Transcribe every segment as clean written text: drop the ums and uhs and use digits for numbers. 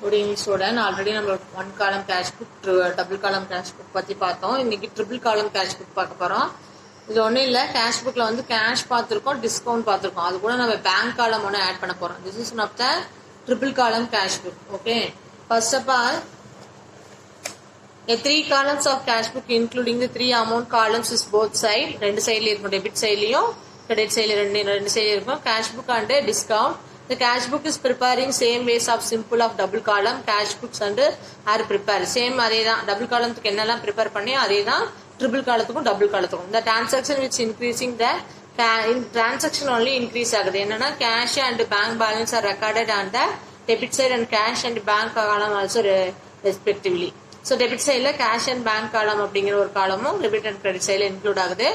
Good evening student. Already நம்ம one column cash book, double column cash book பத்தி பார்த்தோம். இன்னைக்கு triple column cash book பார்க்க போறோம். இது ஒண்ணும் இல்ல, cash bookல வந்து cash பார்த்திருக்கோம், discount பார்த்திருக்கோம். அது கூட நம்ம bank column ஒன்னு ஆட் பண்ண போறோம். This is one of the triple column cash book. Okay. First of all, a 3 columns of cash book including the 3 amount columns is both side. ரெண்டு சைடுல இருக்கும், debit சைடுலயும் credit சைடுல ரெண்டு சைடுல இருக்கும். Cash book and discount. The cash book is preparing same ways of simple of double column cash books and are prepared. Same அதேதான், double column க்கு என்னெல்லாம் prepare பண்ணி அதேதான் triple column double column. The transaction which increasing the transaction only increase ஆகுது. என்னன்னா cash and bank balance are recorded on the debit side and cash and bank column also respectively. So debit side ல cash and bank column அப்படிங்கிற ஒரு காலமும் debit and credit side ல include ஆகுது.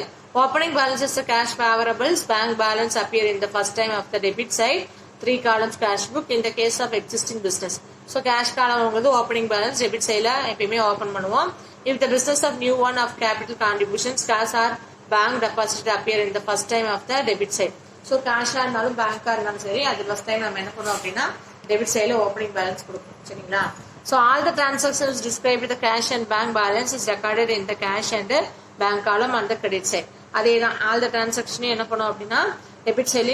Opening balance is the cash favorables. Bank balance appear in the first time of the debit side. 3 columns cash book in the case of existing business. So cash column வந்து opening balance debit side ல எப்பவுமே open பண்ணுவோம். If the business of new one of capital contributions, cash or bank deposit appear in the first time of the debit side. So cash இருந்தாலும் bank இருந்தாலும் சரி, அது first time நம்ம என்ன பண்ணுவோம் அப்படின்னா debit side ல opening balance கொடுப்போம். சரிங்களா? So all the transactions described with the cash and bank balance is recorded in the cash and bank column on the credit side. அதேதான் all the transaction என்ன பண்ணுவோம் அப்படின்னா debit side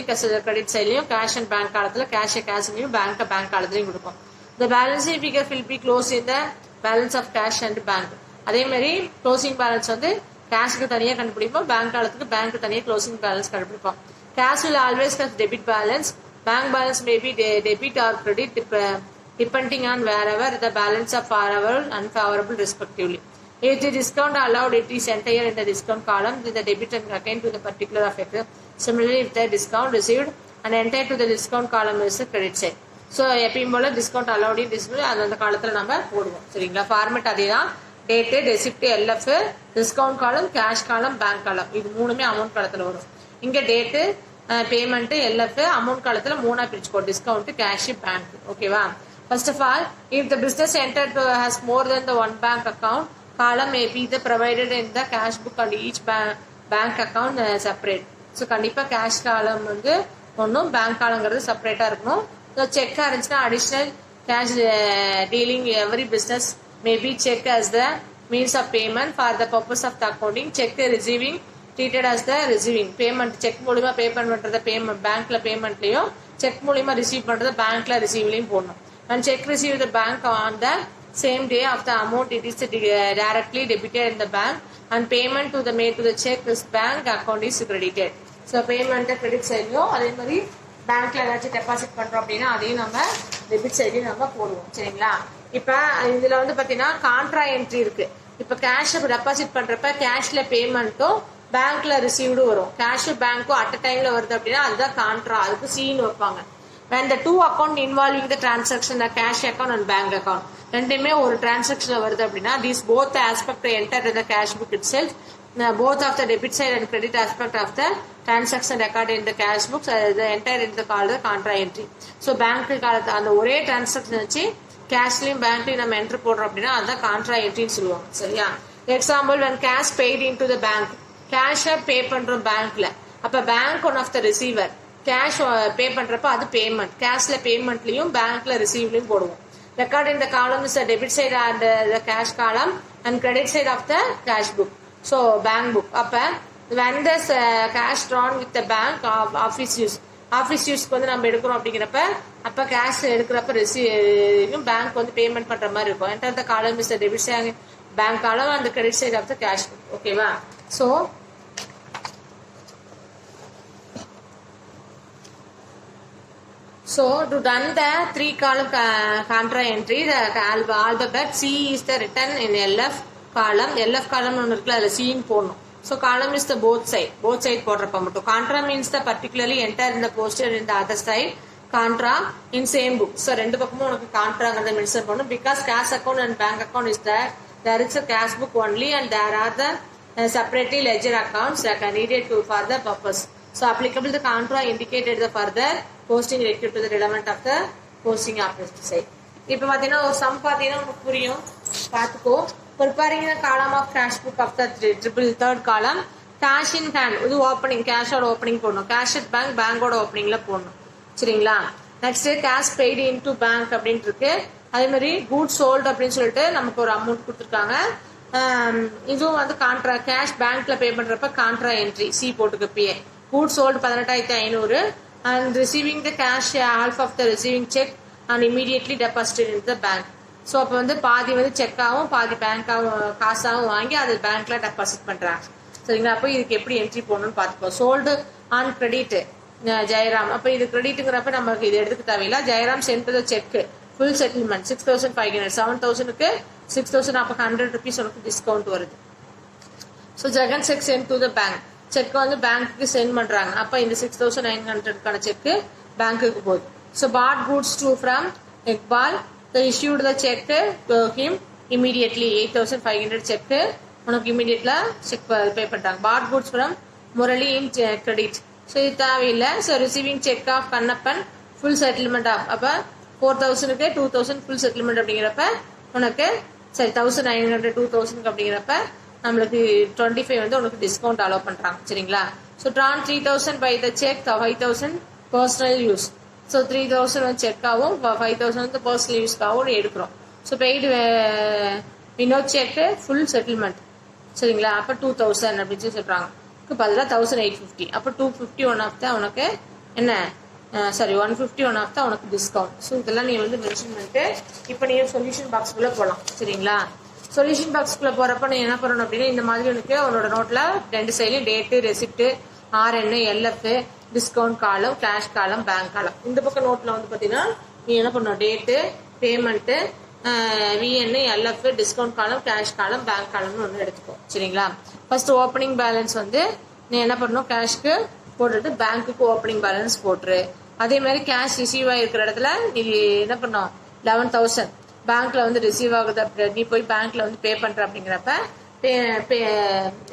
credit side cash and bank காலத்துல cash bank காலத்துலயும் கொடுப்போம். The balancing figure will be closed in the balance of cash and bank. அதே மாதிரி closing balance வந்து cashக்கு தனியா கண்டுபிடிப்போம், bank காலத்துக்கு bank தனியா closing balance கண்டுபிடிப்போம். Cash will always have debit balance. Bank balance may be debit or credit depending on wherever the balance are favorable and unfavorable respectively. If the discount allowed, it is entire in the discount column with the debit and again to the particular effect. Similarly, if the discount received and entire to the discount column is the credit side. So எப்பயும் போல discount allowed in this அந்த காலத்துல நம்ம போடுவோம். சரிங்களா? Format அதேதான், date, receipt, LF, discount column, cash column, bank காலம், இது மூணுமே அமௌண்ட் காலத்துல வரும். இங்க டேட், பேமெண்ட், எல்எஃப், அமௌண்ட் காலத்துல மூணா பிரிச்சுக்கோ, டிஸ்கவுண்ட், கேஷ், பேங்க். ஓகேவா? First of all, if the business entered has more than the one bank account, column may be the provided in the cash book and each bank account separate. So கண்டிப்பா cash column வந்து ஒன்னும் bank columnங்கிறது செப்பரேட்டா இருக்கணும். So check இருந்துச்சுன்னா additional cash dealing every business may be check as the means of payment for the purpose of the accounting. Check receiving treated as the receiving payment. check மூலமா pay பண்றத payment bankல paymentலயும், check மூலமா receive பண்றத bankல receiveலயும் போடணும். And check received the bank on the same day of the amount it is directly debited in the bank and payment to the made to the check this bank account is credited. So payment credit side அதே மாதிரி பேங்க்ல ஏதாச்சும் deposit பண்றோம் அப்படின்னா அதையும் நம்ம debit சைடையும் நம்ம போடுவோம். சரிங்களா? இப்ப இதுல வந்து பாத்தீங்கன்னா கான்ட்ரா என்ட்ரி இருக்கு. இப்ப கேஷ் டெபாசிட் பண்றப்ப கேஷ்ல பேமெண்ட்டும் பேங்க்ல ரிசீவ்டும் வரும். கேஷ் பேங்க்கும் அட் டைம்ல வருது அப்படின்னா அதுதான் கான்ட்ரா, அதுக்கு சீன் வைப்பாங்க. When the two account involving the transaction, the cash account and bank account, ரெண்டுமே ஒரு டிரான்சாக்ஷன்ல வருது அப்படின்னா these both aspect enter in the cash book itself. Both of the debit side and credit aspect of the transaction recorded in the cash books the enter in the called the contra entry. So bank காலத்து அந்த ஒரே transaction வச்சு கேஷ்லயும் பேங்க்லயும் நம்ம enter போடுறோம் அப்படின்னா அதான் contra என்ட்ரின்னு சொல்லுவாங்க. சரியா? Example when cash paid into the bank, cash pay பண்றோம் பேங்க்ல, அப்ப bank one of the receiver, cash pay பண்றப்ப அது பேமெண்ட், கேஷ்ல பேமெண்ட்லயும் பேங்க்ல ரிசீவ்லயும் போடுவோம். Record in the column is the debit side and the cash column and credit side of the cash book. So bank book. அப்ப when the cash drawn with the bank office use, office யூஸ்க்கு வந்து நம்ம எடுக்கிறோம் அப்படிங்கிறப்ப அப்ப cash எடுக்கிறப்ப receive bank வந்து payment பண்ற மாதிரி இருக்கும். Enter the column is the debit side bank column and the credit side of the cash book. ஓகேவா? So to done the 3 column contra entry, the alphabet C is the written in LF column. LF column ஒன்னு இருக்குல, அதுல C ன்னு போடணும். So column is the both side போடுறப்ப மட்டும். Contra means the particularly enter in the posted in the other side, contra in same book. So ரெண்டு பக்கமும் உனக்கு கான்ட்ராங்கிறத மென்ஷன் பண்ணணும். Because cash account and bank account is there is a cash book only and there are the separately ledger accounts that are needed to for the purpose. So applicable the contra indicated the further posting related to the relevant of the posting opposite side. இப்ப பாத்தீங்கன்னா ஒரு some பாத்தீங்கன்னா உங்களுக்கு புரியும், பாத்துக்கோ. Preparing the column of cash book of the third column, cash in hand இது opening, கேஷோட opening போடணும், cash at bank பேங்கோட ஓப்பனிங்ல போடணும். சரிங்களா? Next cash paid into bank அப்படின்ட்டு இருக்கு. அதே மாதிரி குட்ஸ் சோல்டு அப்படின்னு சொல்லிட்டு நமக்கு ஒரு அமௌண்ட் கொடுத்துருக்காங்க. இதுவும் வந்து கான்ட்ரா கேஷ் பேங்க்ல பே பண்றப்ப கான்ட்ரா என்ட்ரி சி போட்டுக்க பிஏ. Goods sold 18,500 and receiving the cash half of the receiving cheque and immediately deposited in the bank. So அப்போ வந்து பாதி வந்து செக்காகவும் பாதி பேங்காகவும் காசாகவும் வாங்கி அது பேங்க்ல டெபாசிட் பண்றாங்க. சரிங்களா? அப்போ இதுக்கு எப்படி என்ட்ரி போடணும்னு பார்த்துக்கோ. Sold on credit Jayaram. அப்போ இது கிரெடிட்டுங்கிறப்ப நமக்கு இது எடுத்துக்க தேவையில்லை. Jayaram sent the cheque full settlement 6,500 7,000க்கு 6,000 அப்போ 100 rupees உனக்கு டிஸ்கவுண்ட் வருது. So Jagan cheque sent to the bank. Cheque வந்து பேங்க்குக்கு சென்ட் பண்றாங்க. அப்போ இந்த 6,900க்கான செக் பேங்க்குக்கு போகுது. So bought goods to from Iqbal issued the check to him immediately 8,500 check உனக்கு இமீடியட்லா செக் பே பண்ணிட்டாங்க. Bought goods from Murali in credit. So இது தேவையில்லை. So receiving cheque of Kannappan full settlement of அப்போ 4,000க்கு 2,000 ஃபுல் செட்டில்மெண்ட் அப்படிங்கிறப்ப உனக்கு சரி 1,900 2,000 அப்படிங்கிறப்ப நம்மளுக்கு 25 வந்து உனக்கு டிஸ்கவுண்ட் அலோவ் பண்றாங்க. சரிங்களா? So drawn 3,000 by the cheque 5,000 personal use. So 3,000 வந்து செக்காகவும் 5,000 வந்து பர்சனல் யூஸ்க்காகவும் எடுக்கிறோம். So paid Vinod cheque full settlement. சரிங்களா? அப்போ 2,000 அப்படின்னு சொல்றாங்க. பதிலாக 1,850. அப்போ 250 ஒன் ஆஃப் தான் உனக்கு என்ன சாரி 150 ஒன் ஆஃப் தான் உனக்கு டிஸ்கவுண்ட். ஸோ இதெல்லாம் நீ வந்து மென்ஷன் பண்ணிட்டு இப்போ நீ சொல்யூஷன் பாக்ஸ்குள்ளே போகலாம். சரிங்களா? சொல்யூஷன் பாக்ஸ்குள்ளே போகிறப்ப நீ என்ன பண்ணணும் அப்படின்னா இந்த மாதிரி உனக்கு உன்னோட நோட்டில் 2 சைட்லையும் date receipt RN LF discount column cash column bank column. இந்த பக்கம் நோட்டில் வந்து பார்த்தீங்கன்னா நீ என்ன பண்ணணும் date payment VN LF discount column cash column bank காலம்னு ஒன்று எடுத்துக்கோ. சரிங்களா? ஃபர்ஸ்ட் ஓப்பனிங் பேலன்ஸ் வந்து நீ என்ன பண்ணணும் கேஷ்க்கு போட்டுட்டு பேங்க்குக்கு ஓப்பனிங் பேலன்ஸ் போட்டுரு. அதே மாதிரி கேஷ் ரிசீவ் ஆகிருக்கிற இடத்துல நீ என்ன பண்ணணும் 11,000 பேங்க்ல வந்து ரிசீவ் ஆகுது. நீ போய் பேங்க்ல வந்து பே பண்ற அப்படிங்கிறப்ப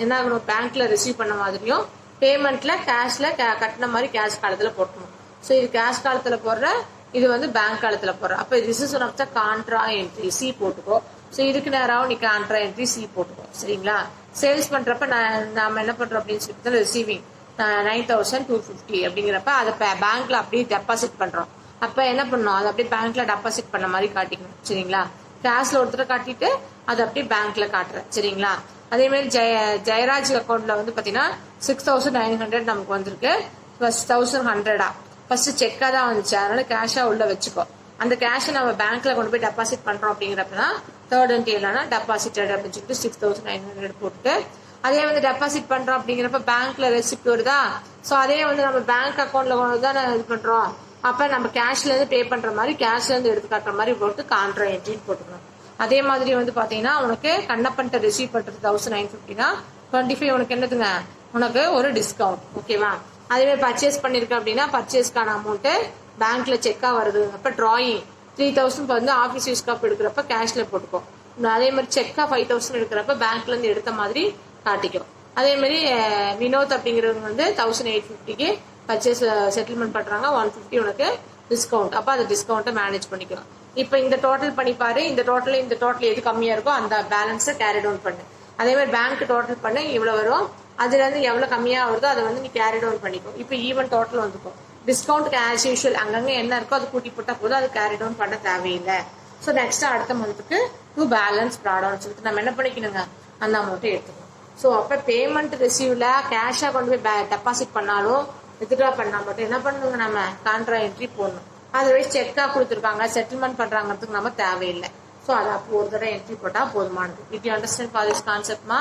என்ன ஆகணும் பேங்க்ல ரிசீவ் பண்ண மாதிரியும் பேமெண்ட்ல கேஷ்ல கட்டின மாதிரி கேஷ் காலத்துல போட்டணும். ஸோ இது கேஷ் காலத்துல போடுற இது வந்து பேங்க் காலத்துல போடுற. அப்போ this is one of the contra entry C போட்டுக்கோ. ஸோ இதுக்கு நேரம் நீ கான்ட்ரா என்ட்ரி சி போட்டுக்கோ. சரிங்களா? சேல்ஸ் பண்றப்ப நாம என்ன பண்றோம் அப்படின்னு சொல்லிட்டு ரிசீவிங் 9,250 அப்படிங்கிறப்ப அதை பேங்க்ல அப்படியே டெபாசிட் பண்றோம். அப்ப என்ன பண்ணணும் அதை அப்படியே பேங்க்ல டெபாசிட் பண்ண மாதிரி காட்டிக்கணும். சரிங்களா? கேஷ்ல ஒருத்தர் காட்டிட்டு அதை அப்படியே பேங்க்ல காட்டுறேன். சரிங்களா? அதே மாதிரி ஜெயராஜ் அக்கௌண்ட்ல வந்து பாத்தீங்கன்னா 6,900 நமக்கு வந்திருக்கு. 1,100 ஃபர்ஸ்ட் செக்கா தான் வந்துச்சு. அதனால கேஷா உள்ள வச்சுக்கோ. அந்த கேஷை நம்ம பேங்க்ல கொண்டு போய் டெபாசிட் பண்றோம் அப்படிங்கிறப்பதான் தேர்ட் என்ட்ரி இல்லைன்னா டெபாசிட்டட் அப்படின்னு சொல்லிட்டு 6,900 போட்டு அதே வந்து டெபாசிட் பண்றோம் அப்படிங்கிறப்ப பேங்க்ல ரெசிப்ட் வருதா. ஸோ அதே வந்து நம்ம பேங்க் அக்கௌண்ட்ல கொண்டு தான் இது பண்றோம். அப்ப நம்ம கேஷ்ல இருந்து பே பண்ற மாதிரி கேஷ்ல இருந்து எடுத்து காட்டுற மாதிரி போட்டு கான்ட்ரா என்ட்ரின்னு போட்டுக்கணும். அதே மாதிரி வந்து பாத்தீங்கன்னா உனக்கு கண்ணப்பன்ட்ட ரிசீவ் பண்றது 1,950னா 25 உனக்கு என்னதுங்க உனக்கு ஒரு டிஸ்கவுண்ட். ஓகேவா? அதே மாதிரி பர்ச்சேஸ் பண்ணிருக்க அப்படின்னா பர்ச்சேஸ்க்கான அமௌண்ட் பேங்க்ல செக்கா வருது. அப்ப டிராயிங் 3,000 வந்து ஆஃபீஸ் யூஸ்க்காக எடுக்கிறப்ப கேஷ்ல போட்டுக்கோ. அதே மாதிரி செக்கா 5,000 எடுக்கிறப்ப பேங்க்ல இருந்து எடுத்த மாதிரி காட்டிக்கும். அதே மாதிரி வினோத் அப்படிங்கிறவங்க வந்து 1,850க்கு பர்ச்சேஸ் செட்டில்மெண்ட் பண்றாங்க. 150 உனக்கு டிஸ்கவுண்ட். அப்ப அந்த டிஸ்கவுண்ட்டை மேனேஜ் பண்ணிக்கலாம். இப்ப இந்த டோட்டல் பண்ணி பாரு. இந்த டோட்டல் எது கம்மியா இருக்கோ அந்த பேலன்ஸை கேரி டவுன் பண்ணு. அதே மாதிரி பேங்க் டோட்டல் பண்ணு இவ்வளவு வரும். அதுல இருந்து எவ்வளவு கம்மியா வருதோ அதை வந்து நீ கேரி டவுன் பண்ணிக்கோ. இப்ப ஈவன் டோட்டல் வந்துக்கும். டிஸ்கவுண்ட் ஆஸ் யூஷுவல் அங்கங்க என்ன இருக்கோ அது கூட்டி போட்டா போதும். அது கேரி டவுன் பண்ண தேவையில்லை. ஸோ நெக்ஸ்ட் அடுத்த மந்த்துக்கு டு பேலன்ஸ் ப்ராடக்ட்னு சொல்லிட்டு நம்ம என்ன பண்ணிக்கணுங்க அந்த அமௌண்ட்டை எடுத்துக்கணும். ஸோ அப்போ பேமெண்ட் ரிசீவ்ல கேஷா கொண்டு போய் டெபாசிட் பண்ணாலும் வித்ட்ரா பண்ணா மட்டும் என்ன பண்ணுங்க நம்ம கான்ட்ரா என்ட்ரி போடணும். அதர்வைஸ் செக்கா கொடுத்துருக்காங்க செட்டில்மெண்ட் பண்றாங்கிறதுக்கு நம்ம தேவையில்லை. ஸோ அதை அப்போ ஒரு தடவை என்ட்ரி போட்டா போதுமானது. It you understand for this கான்செப்ட்மா?